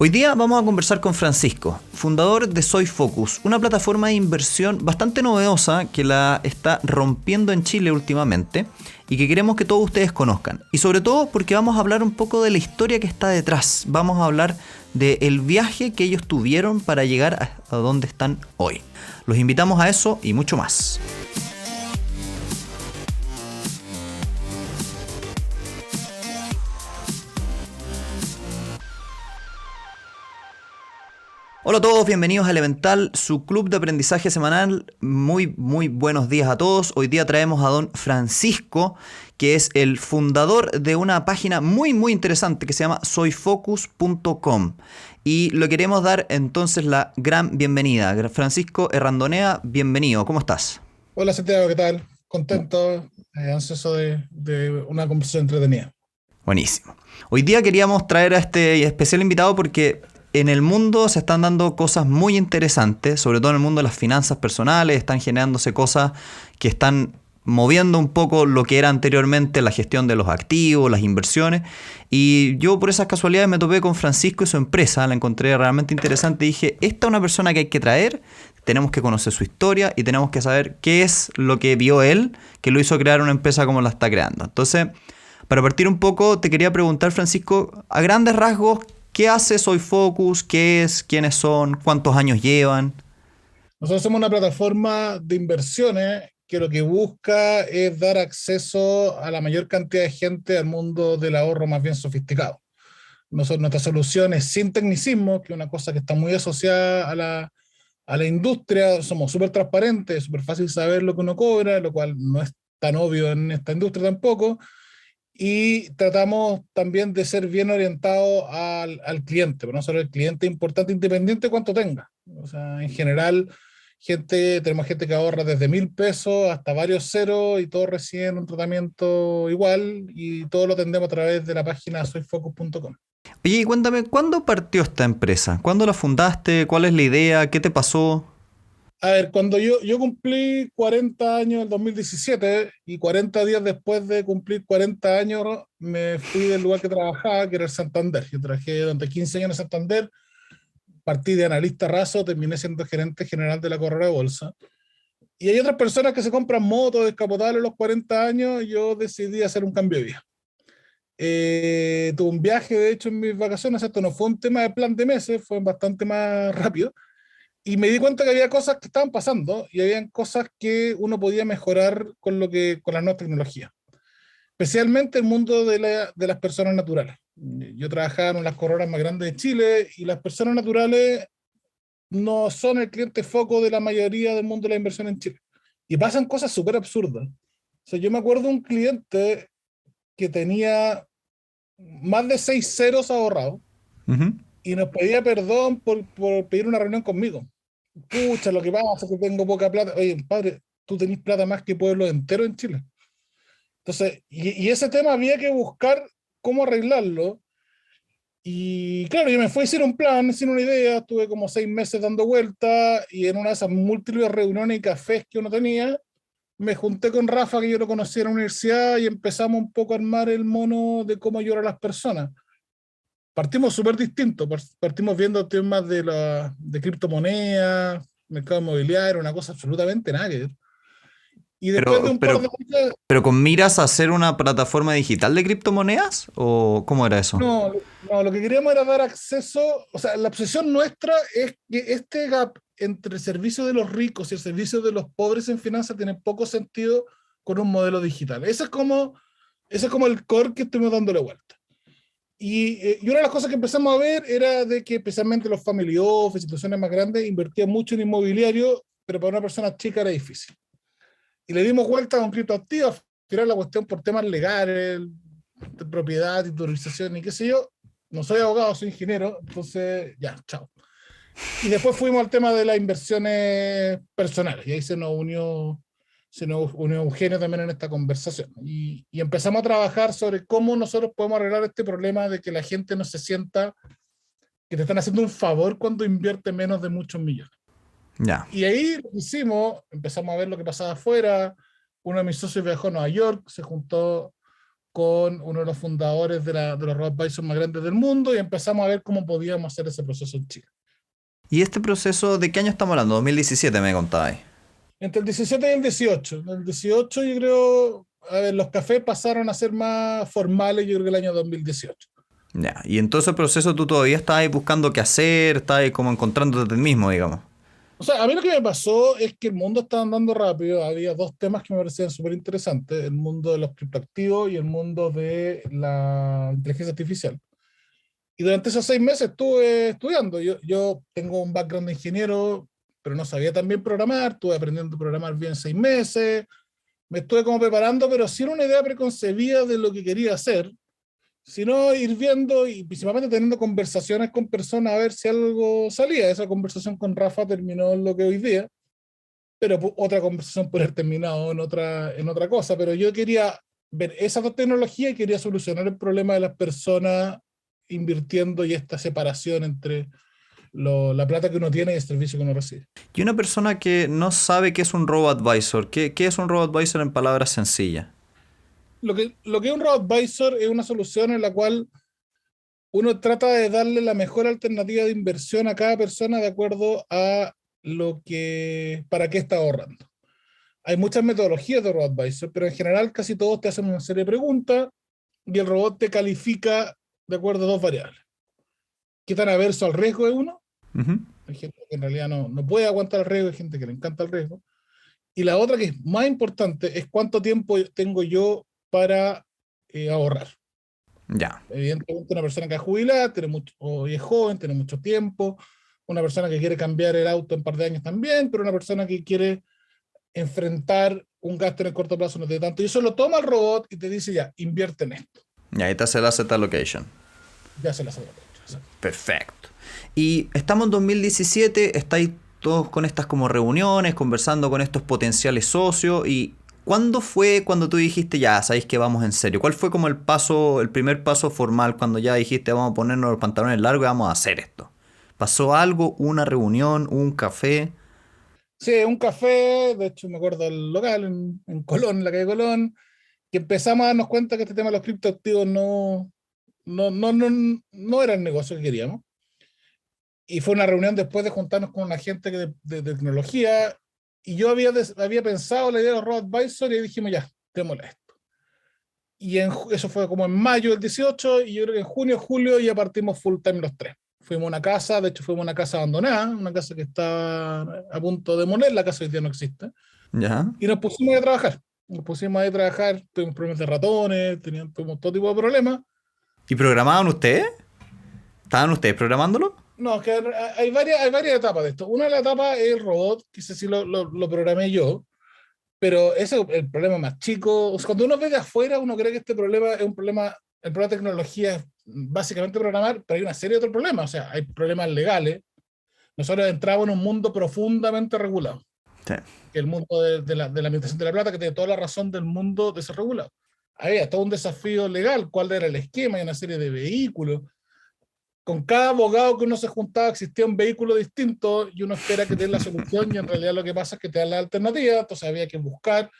Hoy día vamos a conversar con Francisco, fundador de Soy Focus, una plataforma de inversión bastante novedosa que la está rompiendo en Chile últimamente y que queremos que todos ustedes conozcan. Y sobre todo porque vamos a hablar un poco de la historia que está detrás. Vamos a hablar del viaje que ellos tuvieron para llegar a donde están hoy. Los invitamos a eso y mucho más. Hola a todos, bienvenidos a Elemental, su club de aprendizaje semanal. Muy buenos días a todos. Hoy día traemos a don Francisco, que es el fundador de una página muy interesante que se llama soyfocus.com. Y le queremos dar entonces la gran bienvenida. Francisco Errandonea, bienvenido. ¿Cómo estás? Hola Santiago, ¿qué tal? Contento, ansioso de una conversación entretenida. Buenísimo. Hoy día queríamos traer a este especial invitado porque en el mundo se están dando cosas muy interesantes, sobre todo en el mundo de las finanzas personales, están generándose cosas que están moviendo un poco lo que era anteriormente la gestión de los activos, las inversiones. Y yo por esas casualidades me topé con Francisco y su empresa, la encontré realmente interesante y dije, esta es una persona que hay que traer, tenemos que conocer su historia y tenemos que saber qué es lo que vio él, que lo hizo crear una empresa como la está creando. Entonces, para partir un poco, te quería preguntar, Francisco, a grandes rasgos, ¿qué hace Soy Focus? ¿Qué es? ¿Quiénes son? ¿Cuántos años llevan? Nosotros somos una plataforma de inversiones que lo que busca es dar acceso a la mayor cantidad de gente al mundo del ahorro más bien sofisticado. Nuestra solución es sin tecnicismo, que es una cosa que está muy asociada a la industria. Somos súper transparentes, súper fácil saber lo que uno cobra, lo cual no es tan obvio en esta industria tampoco. Y tratamos también de ser bien orientados al cliente, pero no solo el cliente importante, independiente de cuánto tenga. O sea, en general, tenemos gente que ahorra desde 1.000 pesos hasta varios ceros y todos reciben un tratamiento igual y todo lo atendemos a través de la página soyfocus.com. Oye, y cuéntame, ¿cuándo partió esta empresa? ¿Cuándo la fundaste? ¿Cuál es la idea? ¿Qué te pasó? A ver, cuando yo cumplí 40 años en el 2017 y 40 días después de cumplir 40 años me fui del lugar que trabajaba, que era el Santander. Yo trabajé durante 15 años en Santander, partí de analista raso, terminé siendo gerente general de la corredora de bolsa. Y hay otras personas que se compran motos descapotables a los 40 años, y yo decidí hacer un cambio de vida. Tuve un viaje, de hecho, en mis vacaciones. Esto no fue un tema de plan de meses, fue bastante más rápido. Y me di cuenta que había cosas que estaban pasando y habían cosas que uno podía mejorar con las nuevas tecnologías, especialmente el mundo de las personas naturales. Yo trabajaba en las corredoras más grandes de Chile y las personas naturales no son el cliente foco de la mayoría del mundo de la inversión en Chile. Y pasan cosas súper absurdas. O sea, yo me acuerdo de un cliente que tenía más de 6 ceros ahorrados Ujú. y nos pedía perdón por pedir una reunión conmigo. Pucha, lo que pasa es que tengo poca plata. Oye, padre, tú tenés plata más que pueblo entero en Chile. Entonces, y ese tema había que buscar cómo arreglarlo. Y claro, yo me fui a hacer un plan, sin una idea, estuve como 6 meses dando vueltas y en una de esas múltiples reuniones y cafés que uno tenía, me junté con Rafa, que yo lo conocía en la universidad, y empezamos un poco a armar el mono de cómo ayudar a las personas. Partimos súper distintos, partimos viendo temas de criptomonedas, mercado inmobiliario, una cosa absolutamente nada que ver. Y después de Pero, un par de pero, meses, pero con miras a hacer una plataforma digital de criptomonedas, ¿o cómo era eso? no, lo que queríamos era dar acceso. O sea, la obsesión nuestra es que este gap entre el servicio de los ricos y el servicio de los pobres en finanzas tiene poco sentido con un modelo digital. Ese es como el core que estuvimos dándole vuelta. Y una de las cosas que empezamos a ver era de que especialmente los family office, instituciones más grandes, invertían mucho en inmobiliario, pero para una persona chica era difícil. Y le dimos vuelta con criptoactivos, tirar la cuestión por temas legales, de propiedad, titularización y qué sé yo. No soy abogado, soy ingeniero, entonces ya, chao. Y después fuimos al tema de las inversiones personales, y ahí se nos unió Eugenio también en esta conversación. Y empezamos a trabajar sobre cómo nosotros podemos arreglar este problema de que la gente no se sienta que te están haciendo un favor cuando invierte menos de muchos millones. Ya. Y ahí lo que hicimos, empezamos a ver lo que pasaba afuera. Uno de mis socios viajó a Nueva York, se juntó con uno de los fundadores de los RoboAdvisors más grandes del mundo y empezamos a ver cómo podíamos hacer ese proceso en Chile. ¿Y este proceso de qué año estamos hablando? 2017 me contabais. Entre el 17 y el 18. En el 18 yo creo, a ver, los cafés pasaron a ser más formales, yo creo que el año 2018. Ya, y en todo ese proceso tú todavía estabas buscando qué hacer, estabas como encontrándote a ti mismo, digamos. O sea, a mí lo que me pasó es que el mundo estaba andando rápido. Había dos temas que me parecían súper interesantes: el mundo de los criptoactivos y el mundo de la inteligencia artificial. Y durante esos 6 meses estuve estudiando. Yo tengo un background de ingeniero, pero no sabía tan bien programar. Estuve aprendiendo a programar bien 6 meses. Me estuve como preparando, pero sin una idea preconcebida de lo que quería hacer, sino ir viendo y principalmente teniendo conversaciones con personas a ver si algo salía. Esa conversación con Rafa terminó en lo que hoy día, pero otra conversación puede haber terminado en otra cosa. Pero yo quería ver esas dos tecnologías y quería solucionar el problema de las personas invirtiendo y esta separación entre la plata que uno tiene y el servicio que uno recibe. Y una persona que no sabe qué es un robo-advisor, ¿qué es un robo-advisor en palabras sencillas? Lo que es un robo-advisor es una solución en la cual uno trata de darle la mejor alternativa de inversión a cada persona de acuerdo a para qué está ahorrando. Hay muchas metodologías de robo-advisor, pero en general casi todos te hacen una serie de preguntas y el robot te califica de acuerdo a dos variables. ¿Qué tan averso al riesgo es uno? Ujú. Hay gente que en realidad no puede aguantar el riesgo, hay gente que le encanta el riesgo. Y la otra, que es más importante, es cuánto tiempo tengo yo para ahorrar. Ya. Evidentemente, una persona que es jubilada tiene mucho, o es joven, tiene mucho tiempo. Una persona que quiere cambiar el auto en un par de años también, pero una persona que quiere enfrentar un gasto en el corto plazo no tiene tanto. Y eso lo toma el robot y te dice: ya, invierte en esto. Y ahí te hace el asset allocation. Ya se la sabe. Perfecto. Y estamos en 2017, estáis todos con estas como reuniones, conversando con estos potenciales socios. ¿Y cuándo fue cuando tú dijiste, ya, sabéis que vamos en serio? ¿Cuál fue como el primer paso formal cuando ya dijiste, vamos a ponernos los pantalones largos y vamos a hacer esto? ¿Pasó algo? ¿Una reunión? ¿Un café? Sí, un café, de hecho me acuerdo del local en Colón, en la calle Colón, que empezamos a darnos cuenta que este tema de los criptoactivos no era el negocio que queríamos. Y fue una reunión después de juntarnos con una gente de tecnología, y yo había pensado la idea de los robo-advisors y dijimos: ya, démosle esto. Y eso fue como en mayo del 18, y yo creo que en junio, julio ya partimos full time los tres. Fuimos a una casa, de hecho fuimos a una casa abandonada, una casa que está a punto de moler, la casa hoy día no existe, ¿Ya? y nos pusimos a trabajar. Nos pusimos a trabajar, tuvimos problemas de ratones, tuvimos todo tipo de problemas. ¿Y programaban ustedes? ¿Estaban ustedes programándolo? No, es que hay varias etapas de esto. Una de las etapas es el robot, que ese sí lo programé yo, pero ese es el problema más chico. O sea, cuando uno ve de afuera, uno cree que este problema es un problema, el problema de tecnología es básicamente programar, pero hay una serie de otros problemas. O sea, hay problemas legales. Nosotros entramos en un mundo profundamente regulado, Sí. que es el mundo de la administración de la plata, que tiene toda la razón del mundo desregulado. Había todo un desafío legal, cuál era el esquema, y una serie de vehículos. Con cada abogado que uno se juntaba existía un vehículo distinto y uno espera que te den la solución, y en realidad lo que pasa es que te dan la alternativa. Entonces había que buscar,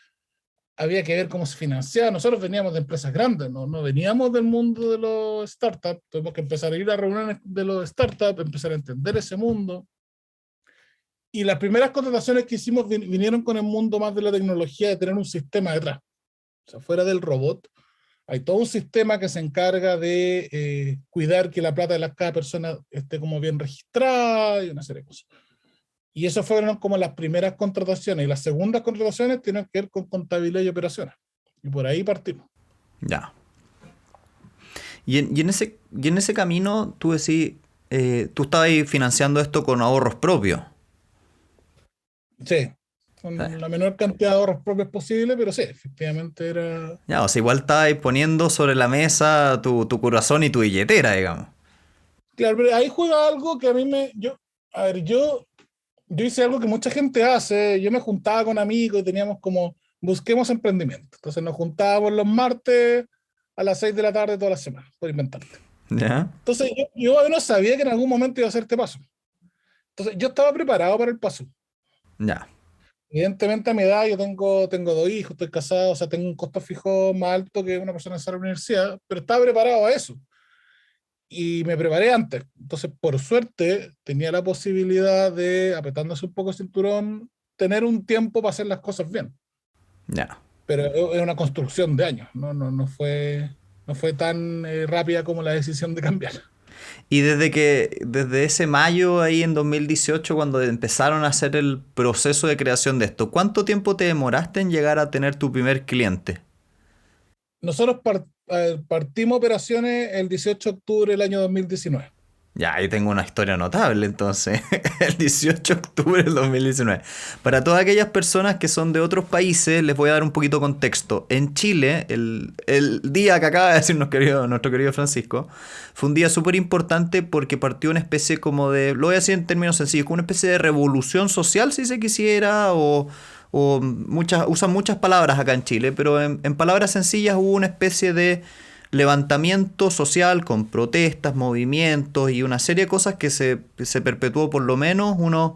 había que ver cómo se financiaba. Nosotros veníamos de empresas grandes, no veníamos del mundo de los startups. Tuvimos que empezar a ir a reuniones de los startups, empezar a entender ese mundo. Y las primeras contrataciones que hicimos vinieron con el mundo más de la tecnología, de tener un sistema detrás. O sea, fuera del robot, hay todo un sistema que se encarga de cuidar que la plata de cada persona esté como bien registrada y una serie de cosas. Y eso fueron como las primeras contrataciones. Y las segundas contrataciones tienen que ver con contabilidad y operaciones. Y por ahí partimos. Ya. Y en ese camino, tú decís, tú estabas ahí financiando esto con ahorros propios. Sí, Sí. con la menor cantidad de ahorros propios posible, pero sí, efectivamente era... Ya, o sea, igual estabas ahí poniendo sobre la mesa tu corazón y tu billetera, digamos. Claro, pero ahí juega algo que a mí a ver, yo hice algo que mucha gente hace. Yo me juntaba con amigos y teníamos como, busquemos emprendimiento. Entonces nos juntábamos los martes a las 6 de la tarde todas las semanas, por inventarte. ¿Ya? Entonces yo no sabía que en algún momento iba a hacer este paso. Entonces yo estaba preparado para el paso. Ya. Evidentemente a mi edad yo tengo dos hijos, estoy casado, o sea, tengo un costo fijo más alto que una persona que sale a la universidad, pero estaba preparado a eso y me preparé antes. Entonces, por suerte, tenía la posibilidad de, apretándose un poco el cinturón, tener un tiempo para hacer las cosas bien. Ya. Pero es una construcción de años, no fue tan rápida como la decisión de cambiar. Y desde ese mayo ahí en 2018, cuando empezaron a hacer el proceso de creación de esto, ¿cuánto tiempo te demoraste en llegar a tener tu primer cliente? Nosotros partimos operaciones el 18 de octubre del año 2019. Ya, ahí tengo una historia notable entonces, el 18 de octubre del 2019. Para todas aquellas personas que son de otros países, les voy a dar un poquito de contexto. En Chile, el día que acaba de decir nuestro querido Francisco, fue un día súper importante porque partió una especie como de, lo voy a decir en términos sencillos, como una especie de revolución social, si se quisiera, usan muchas palabras acá en Chile, pero en palabras sencillas hubo una especie de levantamiento social con protestas, movimientos y una serie de cosas que se perpetuó por lo menos unos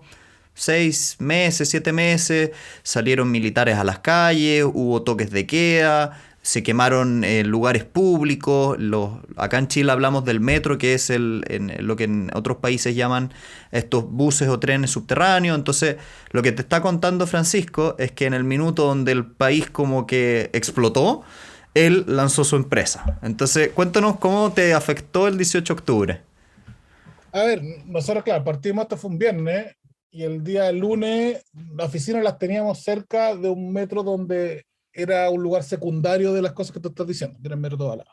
6 meses, 7 meses. Salieron militares a las calles, hubo toques de queda, se quemaron lugares públicos. Acá en Chile hablamos del metro, que es lo que en otros países llaman estos buses o trenes subterráneos. Entonces, lo que te está contando Francisco es que en el minuto donde el país como que explotó, él lanzó su empresa. Entonces, cuéntanos cómo te afectó el 18 de octubre. A ver, nosotros, claro, partimos, esto fue un viernes, y el día lunes las oficinas las teníamos cerca de un metro donde era un lugar secundario de las cosas que tú estás diciendo, que era el metro toda la.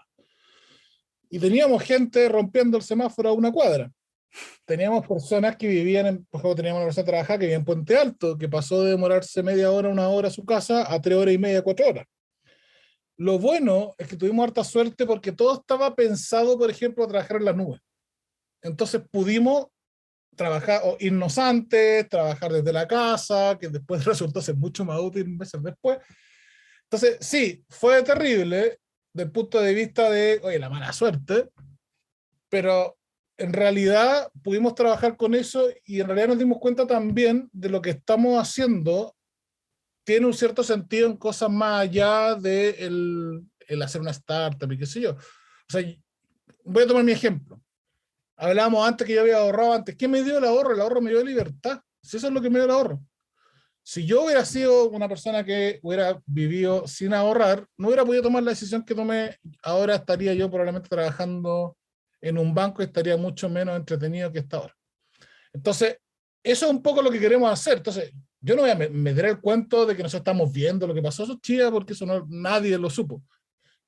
Y teníamos gente rompiendo el semáforo a una cuadra. Teníamos personas que vivían por ejemplo, teníamos una persona que trabajaba que vivía en Puente Alto, que pasó de demorarse media hora, una hora a su casa, a 3 horas y media, 4 horas. Lo bueno es que tuvimos harta suerte porque todo estaba pensado, por ejemplo, a trabajar en la nube. Entonces pudimos trabajar o irnos antes, trabajar desde la casa, que después resultó ser mucho más útil meses después. Entonces, sí, fue terrible desde el punto de vista de, oye, la mala suerte, pero en realidad pudimos trabajar con eso y en realidad nos dimos cuenta también de lo que estamos haciendo tiene un cierto sentido en cosas más allá de el hacer una startup y qué sé yo. O sea, voy a tomar mi ejemplo. Hablábamos antes que yo había ahorrado antes. ¿Qué me dio el ahorro? El ahorro me dio libertad. Si eso es lo que me dio el ahorro. Si yo hubiera sido una persona que hubiera vivido sin ahorrar, no hubiera podido tomar la decisión que tomé. Ahora estaría yo probablemente trabajando en un banco y estaría mucho menos entretenido que está ahora. Entonces, eso es un poco lo que queremos hacer. Entonces, yo no voy a meter el cuento de que nosotros estamos viendo lo que pasó, eso es chida, porque eso nadie lo supo.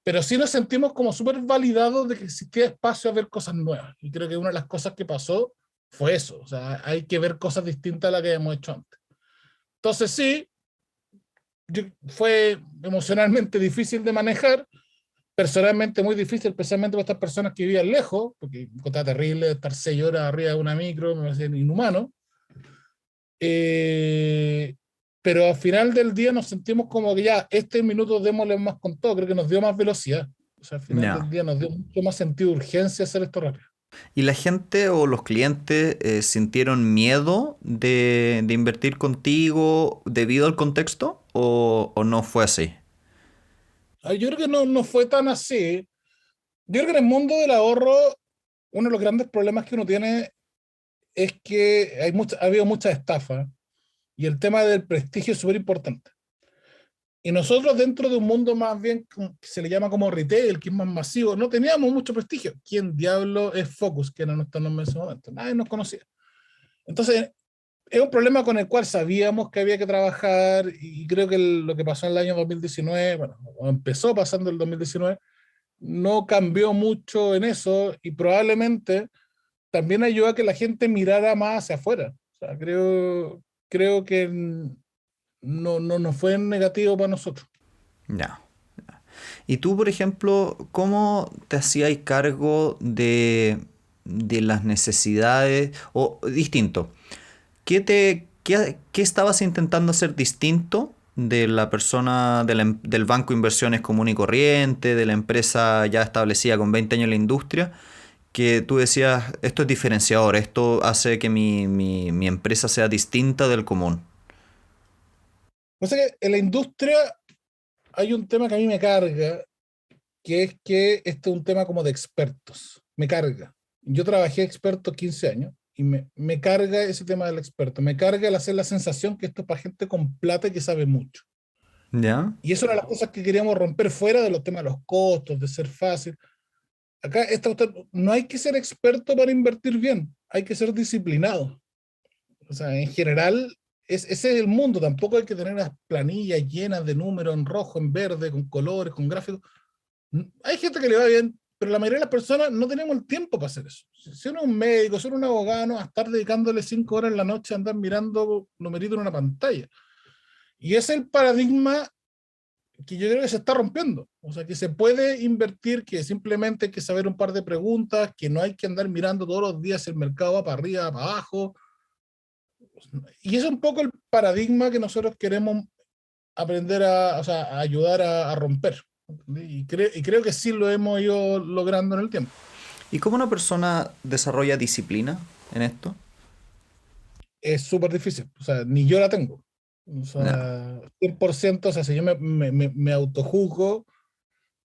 Pero sí nos sentimos como súper validados de que existía espacio a ver cosas nuevas. Y creo que una de las cosas que pasó fue eso. O sea, hay que ver cosas distintas a las que habíamos hecho antes. Entonces sí, fue emocionalmente difícil de manejar, personalmente muy difícil, especialmente para estas personas que vivían lejos, porque encontraba terrible estar 6 horas arriba de una micro, me parecía inhumano. Eh, pero al final del día nos sentimos como que ya, este minuto démosle más con todo, creo que nos dio más velocidad. O sea, al final del Ya. día nos dio mucho más sentido de urgencia hacer esto rápido. ¿Y la gente o los clientes sintieron miedo de invertir contigo debido al contexto o no fue así? Yo creo que no fue tan así. Yo creo que en el mundo del ahorro, uno de los grandes problemas que uno tiene es que ha habido mucha estafa y el tema del prestigio es súper importante. Y nosotros dentro de un mundo más bien que se le llama como retail, que es más masivo, no teníamos mucho prestigio. ¿Quién diablo es Focus? Que era nuestro nombre en ese momento. Nadie nos conocía. Entonces, es un problema con el cual sabíamos que había que trabajar y creo que lo que pasó en el año 2019, bueno, o empezó pasando el 2019, no cambió mucho en eso y probablemente también ayudó a que la gente mirara más hacia afuera. O sea, creo que no fue negativo para nosotros. Ya. Y tú, por ejemplo, ¿cómo te hacías cargo de las necesidades? O distinto, ¿qué estabas intentando hacer distinto de la persona del banco de inversiones común y corriente, de la empresa ya establecida con 20 años en la industria? Que tú decías, esto es diferenciador, esto hace que mi empresa sea distinta del común. O sea que en la industria hay un tema que a mí me carga, que es que este es un tema como de expertos. Me carga. Yo trabajé experto 15 años y me carga ese tema del experto. Me carga el hacer la sensación que esto es para gente con plata y que sabe mucho. ¿Ya? Y eso era las cosas que queríamos romper fuera de los temas de los costos, de ser fácil. Acá no hay que ser experto para invertir bien, hay que ser disciplinado. O sea, en general, ese es el mundo. Tampoco hay que tener unas planillas llenas de números en rojo, en verde, con colores, con gráficos. Hay gente que le va bien, pero la mayoría de las personas no tenemos el tiempo para hacer eso. Si uno es un médico, si uno es un abogado, no va a estar dedicándole 5 horas en la noche a andar mirando numeritos en una pantalla. Y ese es el paradigma que yo creo que se está rompiendo. O sea, que se puede invertir, que simplemente hay que saber un par de preguntas, que no hay que andar mirando todos los días el mercado va para arriba, para abajo. Y es un poco el paradigma que nosotros queremos aprender o sea, a ayudar a romper. Y creo que sí lo hemos ido logrando en el tiempo. ¿Y cómo una persona desarrolla disciplina en esto? Es súper difícil. O sea, ni yo la tengo. O Ya. sea, 100%, o sea, si yo me autojuzgo,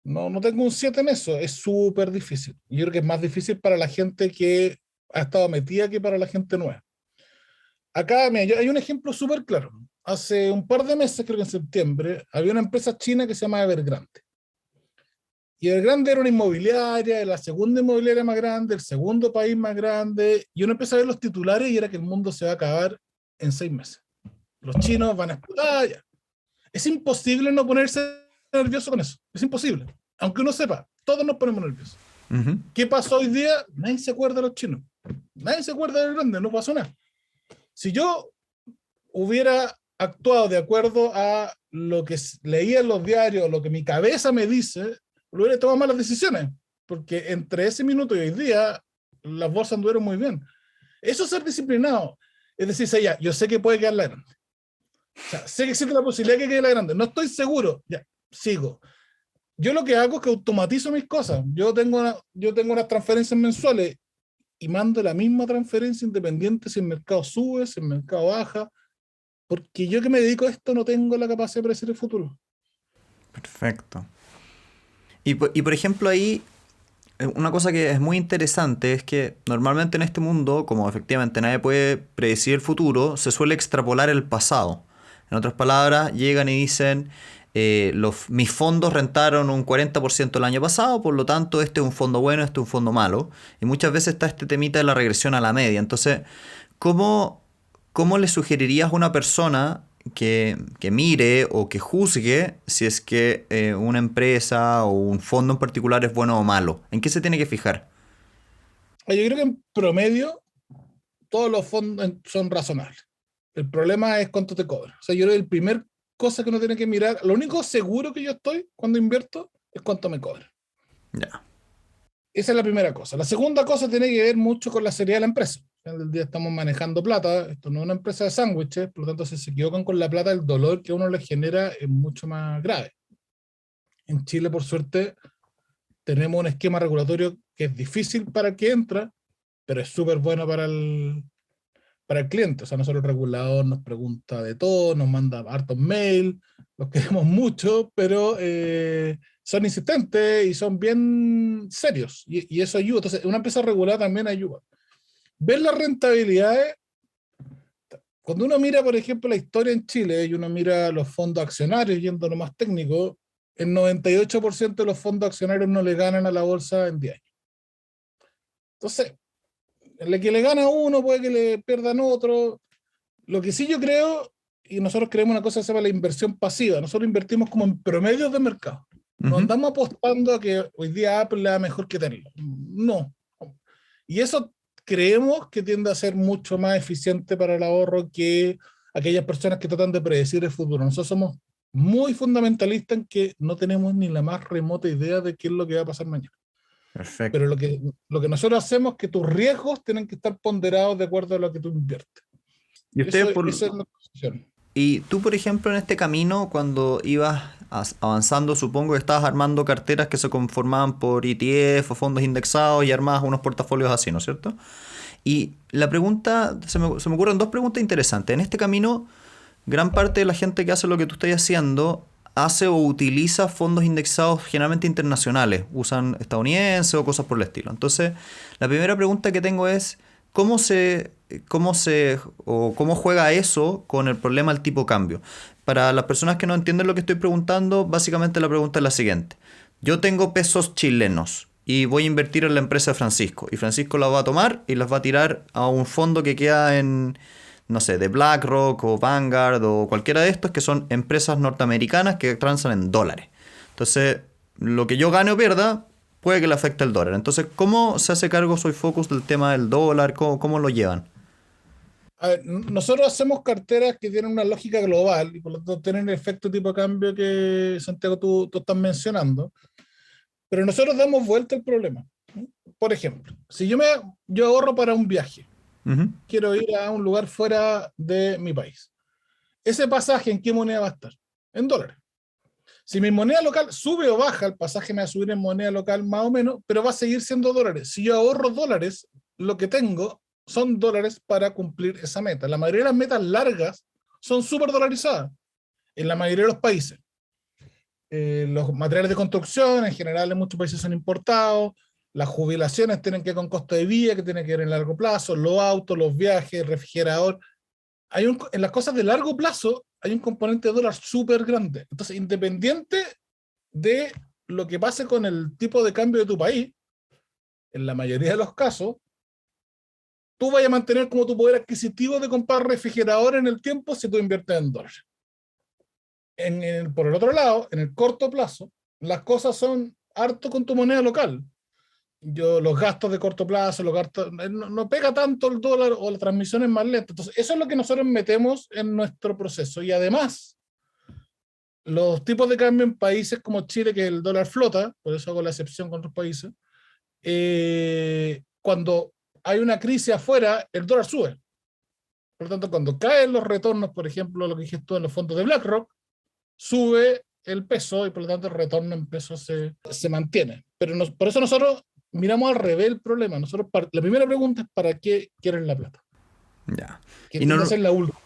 no tengo un 7 en eso. Es súper difícil. Yo creo que es más difícil para la gente que ha estado metida que para la gente nueva. Acá, mira, hay un ejemplo súper claro. Hace un par de meses, creo que en septiembre, había una empresa china que se llama Evergrande. Y Evergrande era una inmobiliaria, la segunda inmobiliaria más grande, el segundo país más grande. Y uno empieza a ver los titulares y era que el mundo se va a acabar en 6 meses. Los chinos van a explotar. Ya. Es imposible no ponerse nervioso con eso. Es imposible. Aunque uno sepa, todos nos ponemos nerviosos. Ujú. ¿Qué pasó hoy día? Nadie se acuerda de los chinos. Nadie se acuerda de Evergrande, no pasó nada. Si yo hubiera actuado de acuerdo a lo que leía en los diarios, lo que mi cabeza me dice, lo hubiera tomado malas decisiones, porque entre ese minuto y hoy día las bolsas anduvieron muy bien. Eso es ser disciplinado. Es decir, ya, yo sé que puede quedar la grande. O sea, sé que existe la posibilidad de que quede la grande. No estoy seguro. Ya, sigo. Yo lo que hago es que automatizo mis cosas. Yo tengo unas transferencias mensuales y mando la misma transferencia independiente si el mercado sube, si el mercado baja, porque yo que me dedico a esto no tengo la capacidad de predecir el futuro. Perfecto. Y por ejemplo ahí, una cosa que es muy interesante es que normalmente en este mundo, como efectivamente nadie puede predecir el futuro, se suele extrapolar el pasado. En otras palabras, llegan y dicen, mis fondos rentaron un 40% el año pasado, por lo tanto este es un fondo bueno, este es un fondo malo. Y muchas veces está este temita de la regresión a la media. Entonces, ¿cómo, cómo le sugerirías a una persona que mire o que juzgue si es que una empresa o un fondo en particular es bueno o malo? ¿En qué se tiene que fijar? Yo creo que en promedio todos los fondos son razonables. El problema es cuánto te cobran. O sea, yo creo que el primer cosa que uno tiene que mirar, lo único seguro que yo estoy cuando invierto es cuánto me cobran. Ya. Esa es la primera cosa. La segunda cosa tiene que ver mucho con la seriedad de la empresa. Al final del día estamos manejando plata, esto no es una empresa de sándwiches, por lo tanto, si se equivocan con la plata, el dolor que a uno le genera es mucho más grave. En Chile, por suerte, tenemos un esquema regulatorio que es difícil para el que entra, pero es súper bueno para el cliente. O sea, nosotros el regulador nos pregunta de todo, nos manda hartos mails, los queremos mucho, pero son insistentes y son bien serios, y eso ayuda. Entonces, una empresa regulada también ayuda. Ver las rentabilidades, cuando uno mira, por ejemplo, la historia en Chile y uno mira los fondos accionarios, yendo a lo más técnico, el 98% de los fondos accionarios no le ganan a la bolsa en 10 años. Entonces, el que le gana a uno puede que le pierdan otro. Lo que sí yo creo, y nosotros creemos una cosa que se llama la inversión pasiva, nosotros invertimos como en promedios de mercado. No Ujú. andamos apostando a que hoy día Apple le da mejor que Tesla. No. Y eso creemos que tiende a ser mucho más eficiente para el ahorro que aquellas personas que tratan de predecir el futuro. Nosotros somos muy fundamentalistas en que no tenemos ni la más remota idea de qué es lo que va a pasar mañana. Pero Perfecto. lo que nosotros hacemos es que tus riesgos tienen que estar ponderados de acuerdo a lo que tú inviertes. ¿Y ustedes Eso es la posición. y tú, por ejemplo, en este camino, cuando ibas avanzando, supongo que estabas armando carteras que se conformaban por ETF o fondos indexados y armabas unos portafolios así, ¿no es cierto? Y la pregunta, se me ocurren dos preguntas interesantes. En este camino, gran parte de la gente que hace lo que tú estás haciendo hace o utiliza fondos indexados generalmente internacionales, usan estadounidenses o cosas por el estilo. Entonces, la primera pregunta que tengo es, ¿cómo se, cómo juega eso con el problema del tipo cambio? Para las personas que no entienden lo que estoy preguntando, básicamente la pregunta es la siguiente. Yo tengo pesos chilenos y voy a invertir en la empresa de Francisco. Y Francisco la va a tomar y las va a tirar a un fondo que queda en, no sé, de BlackRock o Vanguard o cualquiera de estos que son empresas norteamericanas que transan en dólares. Entonces, lo que yo gane o pierda puede que le afecte el dólar. Entonces, ¿cómo se hace cargo Soy Focus del tema del dólar? ¿Cómo lo llevan? A ver, nosotros hacemos carteras que tienen una lógica global y por lo tanto tienen el efecto tipo de cambio que Santiago tú estás mencionando, pero nosotros damos vuelta al problema. Por ejemplo, si yo ahorro para un viaje, Ujú. quiero ir a un lugar fuera de mi país. ¿Ese pasaje en qué moneda va a estar? En dólares. Si mi moneda local sube o baja, el pasaje me va a subir en moneda local más o menos, pero va a seguir siendo dólares. Si yo ahorro dólares, lo que tengo son dólares para cumplir esa meta. La mayoría de las metas largas son súper dolarizadas en la mayoría de los países. Los materiales de construcción en general en muchos países son importados, las jubilaciones tienen que ver con costo de vida, que tienen que ver en largo plazo, los autos, los viajes, el refrigerador. En las cosas de largo plazo hay un componente de dólar súper grande. Entonces, independiente de lo que pase con el tipo de cambio de tu país, en la mayoría de los casos, tú vas a mantener como tu poder adquisitivo de comprar refrigerador en el tiempo si tú inviertes en dólares. Por el otro lado, en el corto plazo, las cosas son harto con tu moneda local. Los gastos de corto plazo, no pega tanto el dólar o la transmisión es más lenta. Entonces, eso es lo que nosotros metemos en nuestro proceso. Y además, los tipos de cambio en países como Chile, que el dólar flota, por eso hago la excepción con otros países, cuando hay una crisis afuera, el dólar sube. Por lo tanto, cuando caen los retornos, por ejemplo, lo que dijiste tú en los fondos de BlackRock, sube el peso y por lo tanto el retorno en pesos se mantiene. Pero por eso nosotros miramos al revés el problema. La primera pregunta es ¿para qué quieren la plata? Ya. Que Y, tiende a no, ser la última.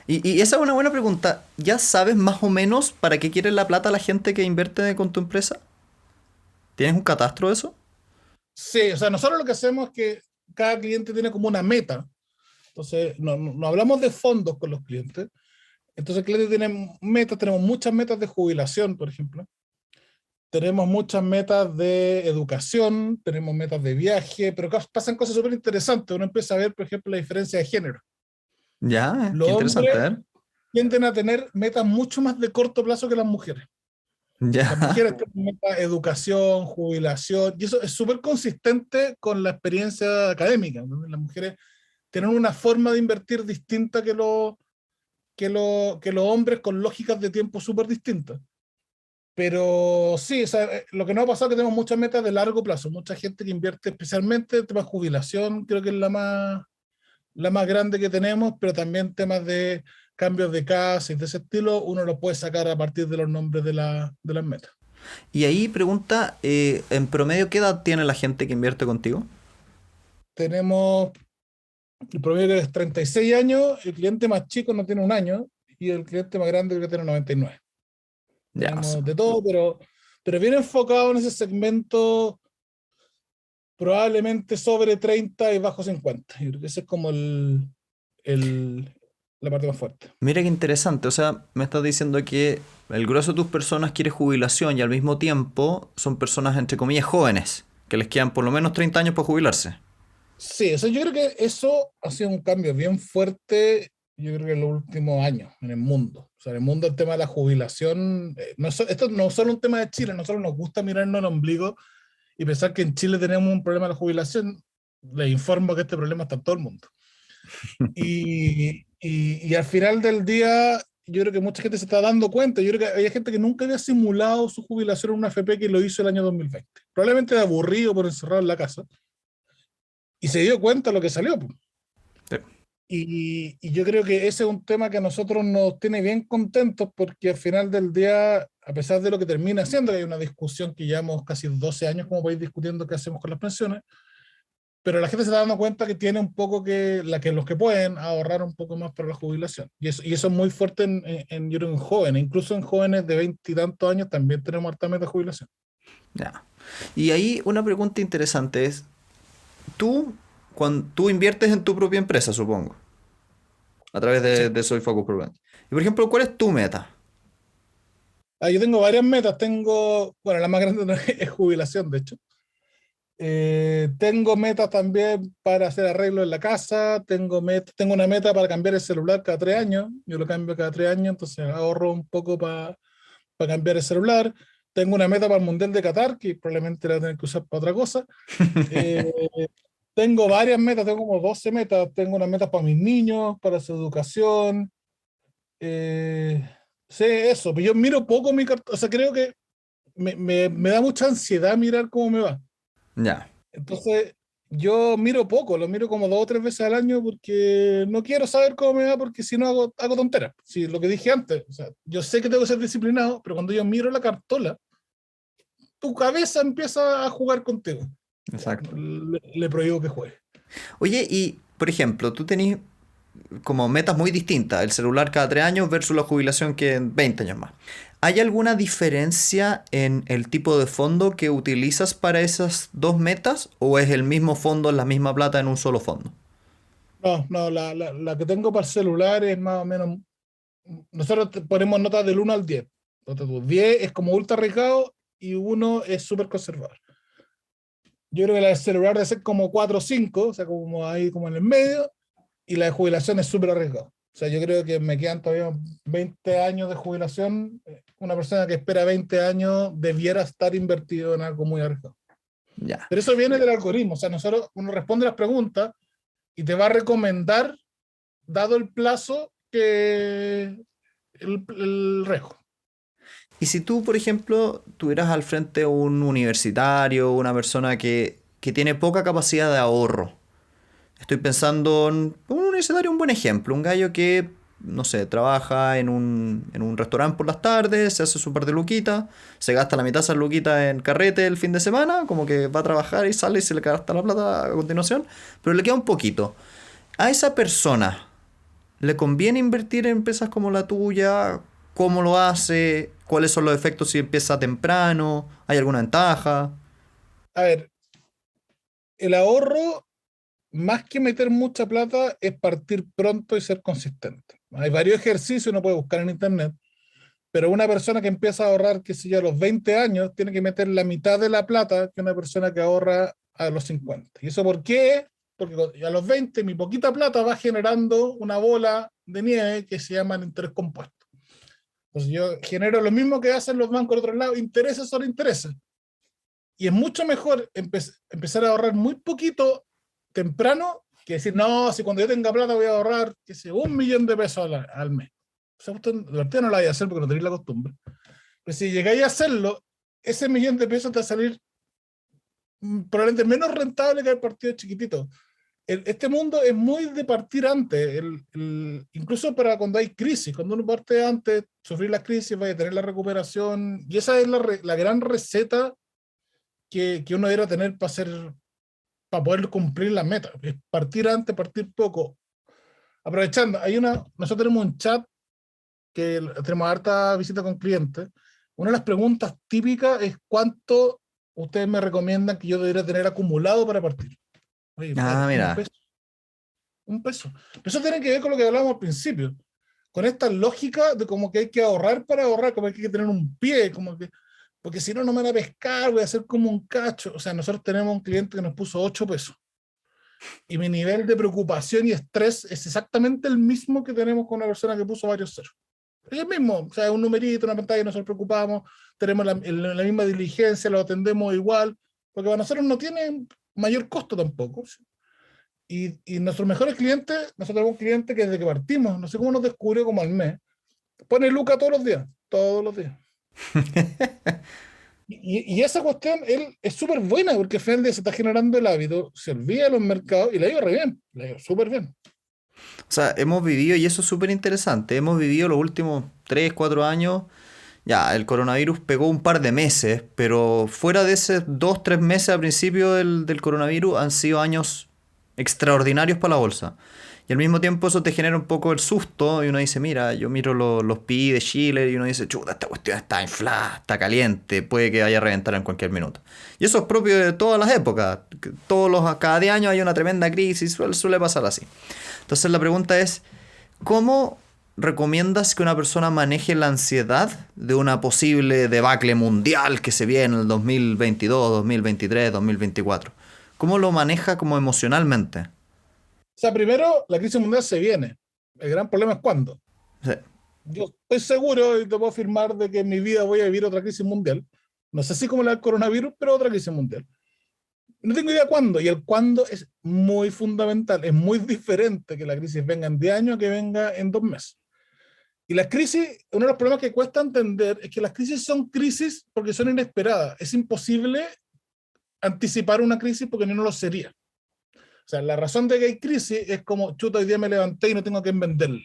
y esa es una buena pregunta. ¿Ya sabes más o menos para qué quiere la plata la gente que invierte con tu empresa? ¿Tienes un catastro de eso? Sí, o sea, nosotros lo que hacemos es que cada cliente tiene como una meta. Entonces, no hablamos de fondos con los clientes. Entonces, el cliente tiene metas, tenemos muchas metas de jubilación, por ejemplo. Tenemos muchas metas de educación, tenemos metas de viaje, pero pasan cosas súper interesantes. Uno empieza a ver, por ejemplo, la diferencia de género. Ya, Los qué interesante, a hombres ver. tienden a tener metas mucho más de corto plazo que las mujeres. Ya. Las mujeres tienen metas de educación, jubilación, y eso es súper consistente con la experiencia académica, ¿no? Las mujeres tienen una forma de invertir distinta que los hombres con lógicas de tiempo súper distintas. Pero sí, o sea, lo que no ha pasado es que tenemos muchas metas de largo plazo, mucha gente que invierte especialmente en temas de jubilación, creo que es la más grande que tenemos, pero también temas de cambios de casa y de ese estilo, uno lo puede sacar a partir de los nombres de las metas. Y ahí pregunta, en promedio, ¿qué edad tiene la gente que invierte contigo? Tenemos el promedio que es 36 años, el cliente más chico no tiene un año y el cliente más grande creo que tiene 99. Ya, o sea, Tenemos de todo, pero bien enfocado en ese segmento probablemente sobre 30 y bajo 50. Yo creo que ese es como el- la parte más fuerte. mira qué interesante. O sea, me estás diciendo que el grueso de tus personas quiere jubilación y al mismo tiempo son personas, entre comillas, jóvenes, que les quedan por lo menos 30 años para jubilarse. Sí, o sea, yo creo que eso ha sido un cambio bien fuerte, yo creo que en los últimos años en el mundo. O sea, en el mundo el tema de la jubilación, esto no es solo un tema de Chile, a nosotros nos gusta mirarnos el ombligo y pensar que en Chile tenemos un problema de la jubilación. Les informo que este problema está en todo el mundo. Y al final del día, yo creo que mucha gente se está dando cuenta. Yo creo que hay gente que nunca había simulado su jubilación en una FP que lo hizo el año 2020. Probablemente de aburrido por encerrado en la casa. Y se dio cuenta de lo que salió, po. Sí. Y yo creo que ese es un tema que a nosotros nos tiene bien contentos porque al final del día, a pesar de lo que termina siendo, que hay una discusión que llevamos casi 12 años como país discutiendo qué hacemos con las pensiones, pero la gente se está dando cuenta que tiene un poco que los que pueden ahorrar un poco más para la jubilación. Y eso es muy fuerte yo creo, en jóvenes, incluso en jóvenes de 20 y tantos años también tenemos harta meta de jubilación. Ya. Y ahí una pregunta interesante es, cuando tú inviertes en tu propia empresa, supongo, a través Sí. de Soy Focus Prudent. Y por ejemplo, ¿cuál es tu meta? Yo tengo varias metas, bueno, la más grande no es jubilación, de hecho. Tengo metas también para hacer arreglos en la casa, tengo una meta para cambiar el celular cada 3 años, yo lo cambio cada 3 años, entonces ahorro un poco para cambiar el celular. Tengo una meta para el Mundial de Qatar, que probablemente la voy a tener que usar para otra cosa. Eh, Tengo varias metas, tengo como 12 metas, tengo una meta para mis niños, para su educación. Eh, sí, eso, pero yo miro poco mi cartera, o sea, creo que me da mucha ansiedad mirar cómo me va. Ya, Entonces, yo miro poco, lo miro como 2 o 3 veces al año porque no quiero saber cómo me va porque si no hago tonteras. Sí, lo que dije antes, o sea, yo sé que tengo que ser disciplinado, pero cuando yo miro la cartola, tu cabeza empieza a jugar contigo. Ya, exacto. le prohíbo que juegue. Oye, y por ejemplo, tú tenés como metas muy distintas, el celular cada 3 años versus la jubilación que en 20 años más. ¿Hay alguna diferencia en el tipo de fondo que utilizas para esas dos metas o es el mismo fondo, la misma plata en un solo fondo? No, no, la que tengo para el celular es más o menos. Nosotros ponemos notas del 1 al 10. Entonces, 10 es como ultra arriesgado y 1 es súper conservador. Yo creo que la del celular debe ser como 4 o 5, o sea, como ahí como en el medio, y la de jubilación es súper arriesgado. O sea, yo creo que me quedan todavía 20 años de jubilación. Una persona que espera 20 años debiera estar invertido en algo muy arriesgado. Ya. Pero eso viene del algoritmo. O sea, uno responde las preguntas y te va a recomendar, dado el plazo, que el riesgo. Y si tú, por ejemplo, tuvieras al frente un universitario, una persona que tiene poca capacidad de ahorro, estoy pensando en un universitario, un buen ejemplo, un gallo que, no sé, trabaja en un restaurante por las tardes, se hace su par de luquitas, se gasta la mitad de esas luquitas en carrete el fin de semana, como que va a trabajar y sale y se le gasta la plata a continuación, pero le queda un poquito. A esa persona, ¿le conviene invertir en empresas como la tuya? ¿Cómo lo hace? ¿Cuáles son los efectos si empieza temprano? ¿Hay alguna ventaja? A ver, el ahorro, más que meter mucha plata, es partir pronto y ser consistente. Hay varios ejercicios, uno puede buscar en internet, pero una persona que empieza a ahorrar, qué sé yo, a los 20 años, tiene que meter la mitad de la plata que una persona que ahorra a los 50. ¿Y eso por qué? Porque a los 20 mi poquita plata va generando una bola de nieve que se llama el interés compuesto. Entonces yo genero lo mismo que hacen los bancos al otro lado, intereses sobre intereses. Y es mucho mejor empezar a ahorrar muy poquito temprano que decir, no, si cuando yo tenga plata voy a ahorrar, qué sé, 1 millón de pesos al mes. O sea, usted no la vais a hacer porque no tenéis la costumbre. Pero si llegáis a hacerlo, ese 1 millón de pesos te va a salir probablemente menos rentable que el partido chiquitito. Este mundo es muy de partir antes, incluso para cuando hay crisis, cuando uno parte antes, sufrir la crisis, vaya a tener la recuperación, y esa es la gran receta que uno debería tener para poder cumplir las metas. Es partir antes, partir poco. Aprovechando, nosotros tenemos un chat que tenemos harta visita con clientes. Una de las preguntas típicas es cuánto ustedes me recomiendan que yo debería tener acumulado para partir. Oye, Ah, un mira. peso, un peso. Pero eso tiene que ver con lo que hablábamos al principio, con esta lógica de como que hay que ahorrar para ahorrar, como que hay que tener un pie, como que, porque si no, no me van a pescar, voy a hacer como un cacho. O sea, nosotros tenemos un cliente que nos puso 8 pesos y mi nivel de preocupación y estrés es exactamente el mismo que tenemos con una persona que puso varios ceros. Es el mismo, o sea, un numerito, una pantalla, nosotros preocupamos, tenemos la misma diligencia, lo atendemos igual, porque para nosotros no tiene mayor costo tampoco. ¿Sí? Y nuestros mejores clientes, nosotros tenemos un cliente que desde que partimos, no sé cómo nos descubrió como al mes, pone Luca todos los días. Y esa cuestión él es súper buena porque al final del día se está generando el hábito, se olvida de los mercados y le ha ido re bien, le ha ido súper bien. O sea, hemos vivido, y eso es súper interesante, hemos vivido los últimos 3 4 años Ya, el coronavirus pegó un par de meses, pero fuera de esos 2, 3 meses al principio del coronavirus han sido años extraordinarios para la bolsa. Y al mismo tiempo eso te genera un poco el susto y uno dice, mira, yo miro los PI de Chile y uno dice, chuta, esta cuestión está inflada, está caliente, puede que vaya a reventar en cualquier minuto. Y eso es propio de todas las épocas. Cada 10 años hay una tremenda crisis, suele pasar así. Entonces la pregunta es, ¿cómo recomiendas que una persona maneje la ansiedad de una posible debacle mundial que se viene en el 2022, 2023, 2024? ¿Cómo lo maneja como emocionalmente? O sea, primero, la crisis mundial se viene. El gran problema es cuándo. Sí. Yo estoy seguro y te puedo afirmar de que en mi vida voy a vivir otra crisis mundial. No sé si como la del coronavirus, pero otra crisis mundial. No tengo idea cuándo, y el cuándo es muy fundamental. Es muy diferente que la crisis venga en 10 años que venga en 2 meses. Y las crisis, uno de los problemas que cuesta entender es que las crisis son crisis porque son inesperadas. Es imposible anticipar una crisis porque no lo sería. O sea, la razón de que hay crisis es como, chuta, hoy día me levanté y no tengo que venderle.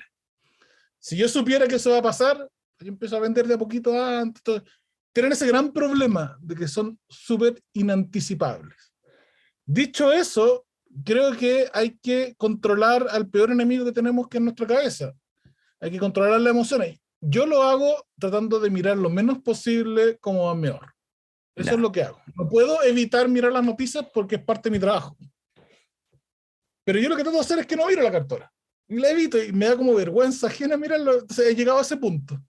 Si yo supiera que eso va a pasar, yo empiezo a vender de a poquito antes. Entonces, tienen ese gran problema de que son súper inanticipables. Dicho eso, creo que hay que controlar al peor enemigo que tenemos, que es nuestra cabeza. Hay que controlar las emociones. Yo lo hago tratando de mirar lo menos posible como va mejor. Eso es Ya. lo que hago. No puedo evitar mirar las noticias porque es parte de mi trabajo. Pero yo lo que trato de hacer es que no miro la cartera. Y la evito y me da como vergüenza ajena mirarlo. Entonces he llegado a ese punto.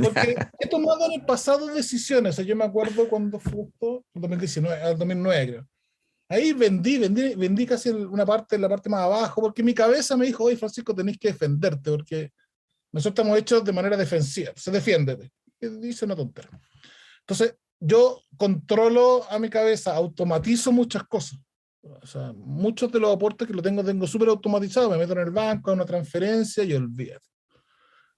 Porque he tomado en el pasado decisiones. O sea, yo me acuerdo cuando fue justo en 2019, al 2009 creo. Ahí vendí casi una parte, la parte más abajo, porque mi cabeza me dijo, oye Francisco, tenés que defenderte, porque nosotros estamos hechos de manera defensiva. Se defiéndete. Y dice una tontería. Entonces, yo controlo a mi cabeza, automatizo muchas cosas. O sea, muchos de los aportes que tengo súper automatizado. Me meto en el banco, hago una transferencia y olvídate.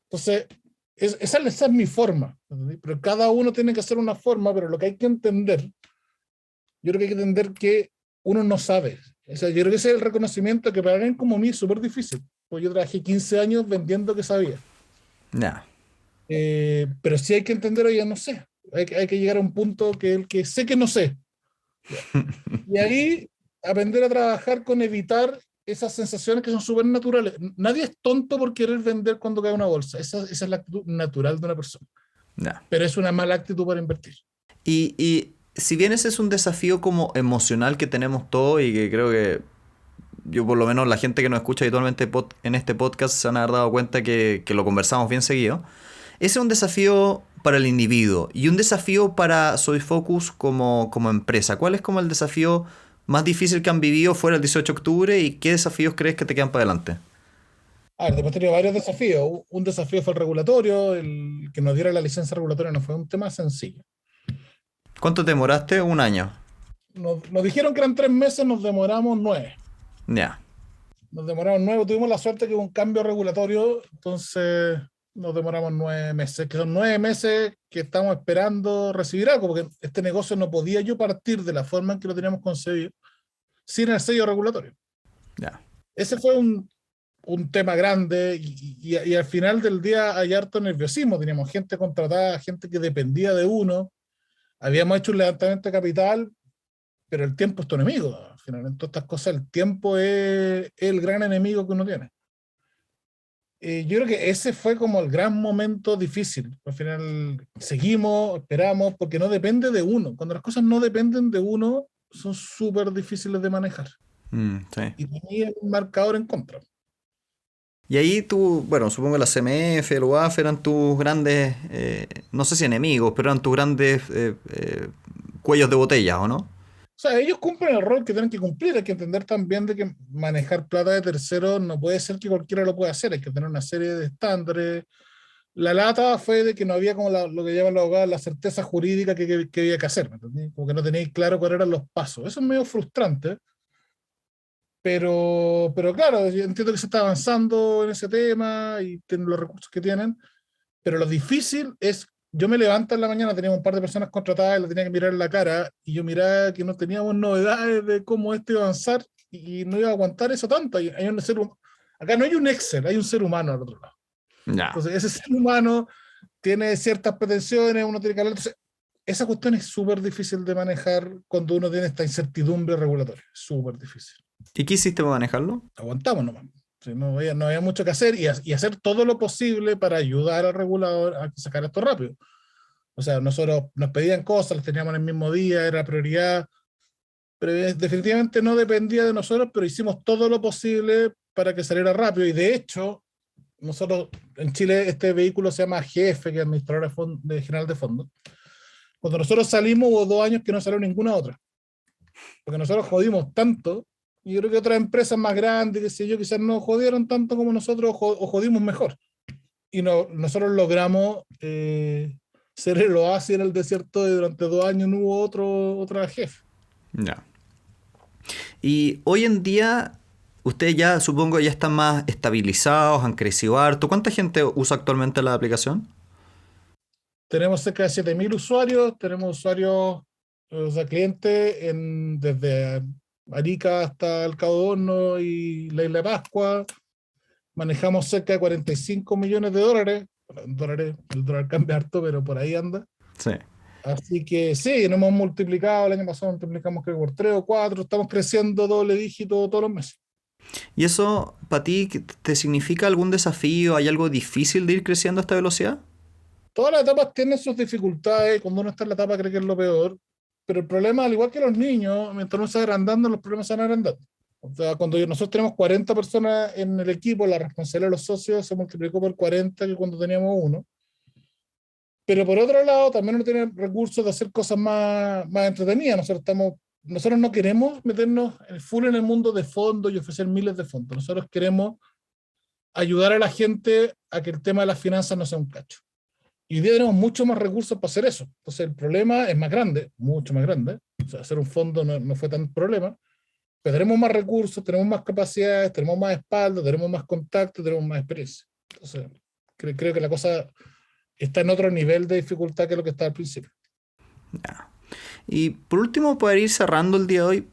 Entonces, esa es mi forma. ¿Entendí? Pero cada uno tiene que hacer una forma, pero lo que hay que entender, yo creo que hay que entender que uno no sabe. O sea, yo creo que ese es el reconocimiento que para alguien como mí es súper difícil. Pues yo trabajé 15 años vendiendo que sabía. Ya. Pero sí hay que entender, oye, no sé. Hay que llegar a un punto que el que sé que no sé. ¿Ya? Y ahí aprender a trabajar con evitar esas sensaciones que son súper naturales. Nadie es tonto por querer vender cuando cae una bolsa. Esa es la actitud natural de una persona. Ya. Pero es una mala actitud para invertir. Y si bien ese es un desafío como emocional que tenemos todos y que creo que yo por lo menos la gente que nos escucha habitualmente en este podcast se van a haber dado cuenta que lo conversamos bien seguido, ese es un desafío para el individuo y un desafío para Soy Focus como empresa. ¿Cuál es como el desafío más difícil que han vivido fuera el 18 de octubre y qué desafíos crees que te quedan para adelante? A ver, después tenía varios desafíos. Un desafío fue el regulatorio, el que nos diera la licencia regulatoria no fue un tema sencillo. ¿Cuánto te demoraste? Un año. Nos dijeron que eran 3 meses, nos demoramos 9. Ya. Nos demoramos 9, tuvimos la suerte que hubo un cambio regulatorio, entonces nos demoramos 9 meses, que son 9 meses que estamos esperando recibir algo, porque este negocio no podía yo partir de la forma en que lo teníamos concebido sin el sello regulatorio. Ya. Ese fue un tema grande y al final del día hay harto nerviosismo. Teníamos gente contratada, gente que dependía de uno. Habíamos hecho un levantamiento de capital, pero el tiempo es tu enemigo. Al final, en todas estas cosas, el tiempo es el gran enemigo que uno tiene. Yo creo que ese fue como el gran momento difícil. Al final seguimos, esperamos, porque no depende de uno. Cuando las cosas no dependen de uno, son súper difíciles de manejar. Sí. Y tenía un marcador en contra. Y ahí tú, bueno, supongo que la CMF, el UAF eran tus grandes, no sé si enemigos, pero eran tus grandes cuellos de botella, ¿o no? O sea, ellos cumplen el rol que tienen que cumplir. Hay que entender también de que manejar plata de terceros no puede ser que cualquiera lo pueda hacer. Hay que tener una serie de estándares. La lata fue de que no había como lo que llaman los abogados la certeza jurídica que había que hacer. ¿Me entendí? Como que no tenéis claro cuáles eran los pasos. Eso es medio frustrante. Pero claro, yo entiendo que se está avanzando en ese tema y tienen los recursos que tienen. Pero lo difícil es, yo me levanto en la mañana, teníamos un par de personas contratadas, le tenía que mirar en la cara y yo miraba que no teníamos novedades de cómo esto iba a avanzar y no iba a aguantar eso tanto. Acá no hay un Excel, hay un ser humano al otro lado. Ya. Entonces ese ser humano tiene ciertas pretensiones, uno tiene que hablar. Entonces, esa cuestión es súper difícil de manejar cuando uno tiene esta incertidumbre regulatoria. Súper difícil. ¿Y qué hiciste para manejarlo? Aguantamos nomás. Sí, no había mucho que hacer y hacer todo lo posible para ayudar al regulador a sacar esto rápido. O sea, nosotros nos pedían cosas, las teníamos en el mismo día, era prioridad, pero definitivamente no dependía de nosotros, pero hicimos todo lo posible para que saliera rápido. Y de hecho, nosotros en Chile este vehículo se llama GF, que es Administrador General de Fondos. Cuando nosotros salimos hubo 2 años que no salió ninguna otra, porque nosotros jodimos tanto, y yo creo que otras empresas más grandes, que sé yo, quizás no jodieron tanto como nosotros, o jodimos mejor. Y nosotros logramos ser el oasis en el desierto y durante 2 años no hubo otra jefe. Ya. Y hoy en día, ustedes ya supongo ya están más estabilizados, han crecido harto. ¿Cuánta gente usa actualmente la aplicación? Tenemos cerca de 7.000 usuarios, tenemos usuarios, o sea, clientes desde Arica hasta el Cabo de Horno y la Isla de Pascua. Manejamos cerca de 45 millones de dólares. El dólar cambia harto, pero por ahí anda. Sí. Así que sí, nos hemos multiplicado. El año pasado multiplicamos creo por 3 o 4. Estamos creciendo doble dígito todos los meses. ¿Y eso para ti te significa algún desafío? ¿Hay algo difícil de ir creciendo a esta velocidad? Todas las etapas tienen sus dificultades. Cuando uno está en la etapa cree que es lo peor. Pero el problema, al igual que los niños, mientras uno se va agrandando, los problemas se van agrandando. O sea, cuando nosotros tenemos 40 personas en el equipo, la responsabilidad de los socios se multiplicó por 40 que cuando teníamos uno. Pero por otro lado, también uno tiene recursos de hacer cosas más entretenidas. Nosotros no queremos meternos full en el mundo de fondos y ofrecer miles de fondos. Nosotros queremos ayudar a la gente a que el tema de las finanzas no sea un cacho. Y hoy día tenemos mucho más recursos para hacer eso. Entonces el problema es más grande, mucho más grande. O sea, hacer un fondo no fue tan problema, pero tenemos más recursos, tenemos más capacidades, tenemos más espalda, tenemos más contacto, tenemos más experiencia. Entonces, creo que la cosa está en otro nivel de dificultad que lo que estaba al principio. Ya. Y por último, para ir cerrando el día de hoy,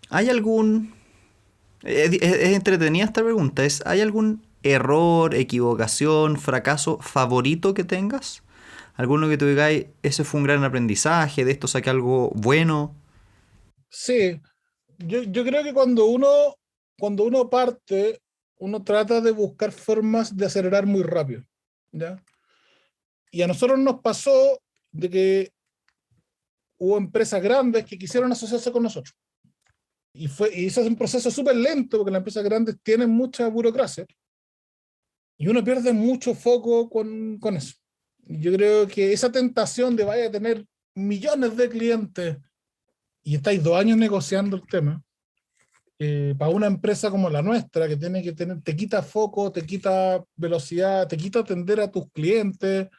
¿hay algún... es entretenida esta pregunta, ¿hay algún error, equivocación, fracaso favorito que tengas? ¿Alguno que tú digáis, ese fue un gran aprendizaje, de esto saqué algo bueno? Sí, yo creo que cuando uno parte, uno trata de buscar formas de acelerar muy rápido, ¿ya? Y a nosotros nos pasó de que hubo empresas grandes que quisieron asociarse con nosotros. Y eso es un proceso súper lento porque las empresas grandes tienen mucha burocracia y uno pierde mucho foco con eso. Y yo creo que esa tentación de vaya a tener millones de clientes y estáis 2 años negociando el tema, para una empresa como la nuestra, que tiene que tener, te quita foco, te quita velocidad, te quita atender a tus clientes.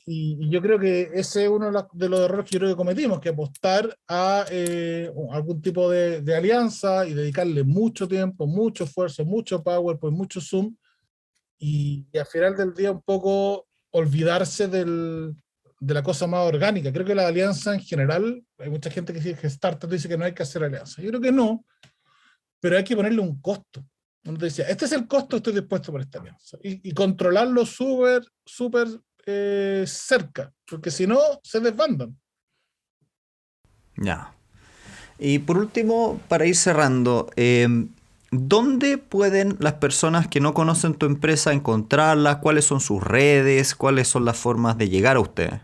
Y yo creo que ese es uno de los errores que yo creo que cometimos, que apostar a algún tipo de alianza y dedicarle mucho tiempo, mucho esfuerzo, mucho PowerPoint, mucho Zoom, y al final del día un poco olvidarse de la cosa más orgánica. Creo que la alianza en general, hay mucha gente que dice que startup dice que no hay que hacer alianza. Yo creo que no, pero hay que ponerle un costo. Uno te decía, este es el costo, estoy dispuesto por esta alianza. Y controlarlo súper cerca, porque si no, se desbandan. Ya. Y por último, para ir cerrando, ¿dónde pueden las personas que no conocen tu empresa encontrarla? ¿Cuáles son sus redes? ¿Cuáles son las formas de llegar a ustedes?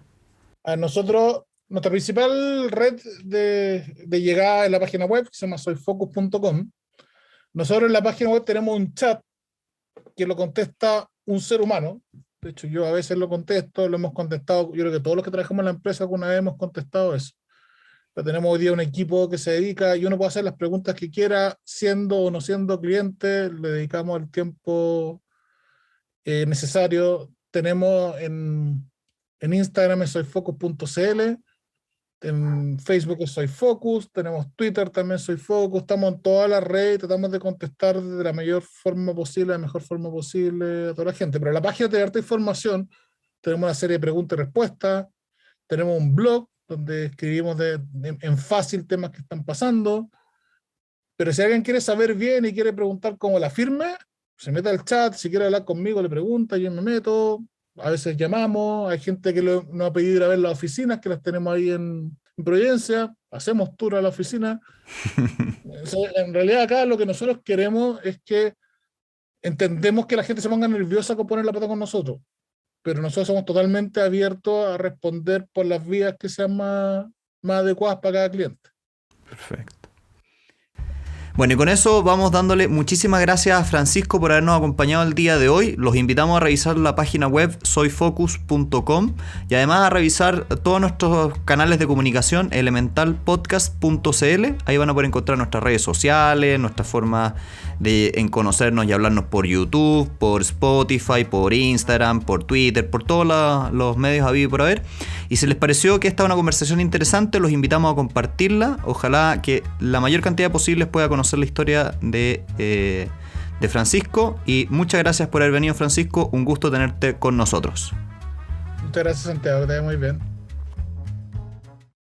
A nosotros, nuestra principal red de llegada es la página web, que se llama soyfocus.com. Nosotros en la página web tenemos un chat que lo contesta un ser humano. De hecho, yo a veces lo contesto, lo hemos contestado. Yo creo que todos los que trabajamos en la empresa alguna vez hemos contestado eso. Pero tenemos hoy día un equipo que se dedica y uno puede hacer las preguntas que quiera, siendo o no siendo cliente, le dedicamos el tiempo necesario. Tenemos en Instagram soyfocus.cl, en Facebook es Soy Focus, tenemos Twitter también Soy Focus, estamos en todas las redes, tratamos de contestar de la mayor forma posible, la mejor forma posible a toda la gente. Pero en la página de harta información, tenemos una serie de preguntas y respuestas, tenemos un blog donde escribimos en fácil temas que están pasando, pero si alguien quiere saber bien y quiere preguntar cómo la firme, se mete al chat, si quiere hablar conmigo le pregunta, yo me meto, a veces llamamos, hay gente que nos ha pedido ir a ver las oficinas, que las tenemos ahí en Providencia, hacemos tour a la oficina. O sea, en realidad acá lo que nosotros queremos es que entendemos que la gente se ponga nerviosa con poner la plata con nosotros, pero nosotros somos totalmente abiertos a responder por las vías que sean más adecuadas para cada cliente. Perfecto. Bueno, y con eso vamos dándole muchísimas gracias a Francisco por habernos acompañado el día de hoy. Los invitamos a revisar la página web soyfocus.com y además a revisar todos nuestros canales de comunicación, elementalpodcast.cl. Ahí van a poder encontrar nuestras redes sociales, nuestra forma de conocernos y hablarnos por YouTube, por Spotify, por Instagram, por Twitter, por todos los medios habidos y por haber. Y si les pareció que esta es una conversación interesante, los invitamos a compartirla. Ojalá que la mayor cantidad posible pueda conocer la historia de Francisco. Y muchas gracias por haber venido, Francisco. Un gusto tenerte con nosotros. Muchas gracias, Santiago. Que te vaya muy bien.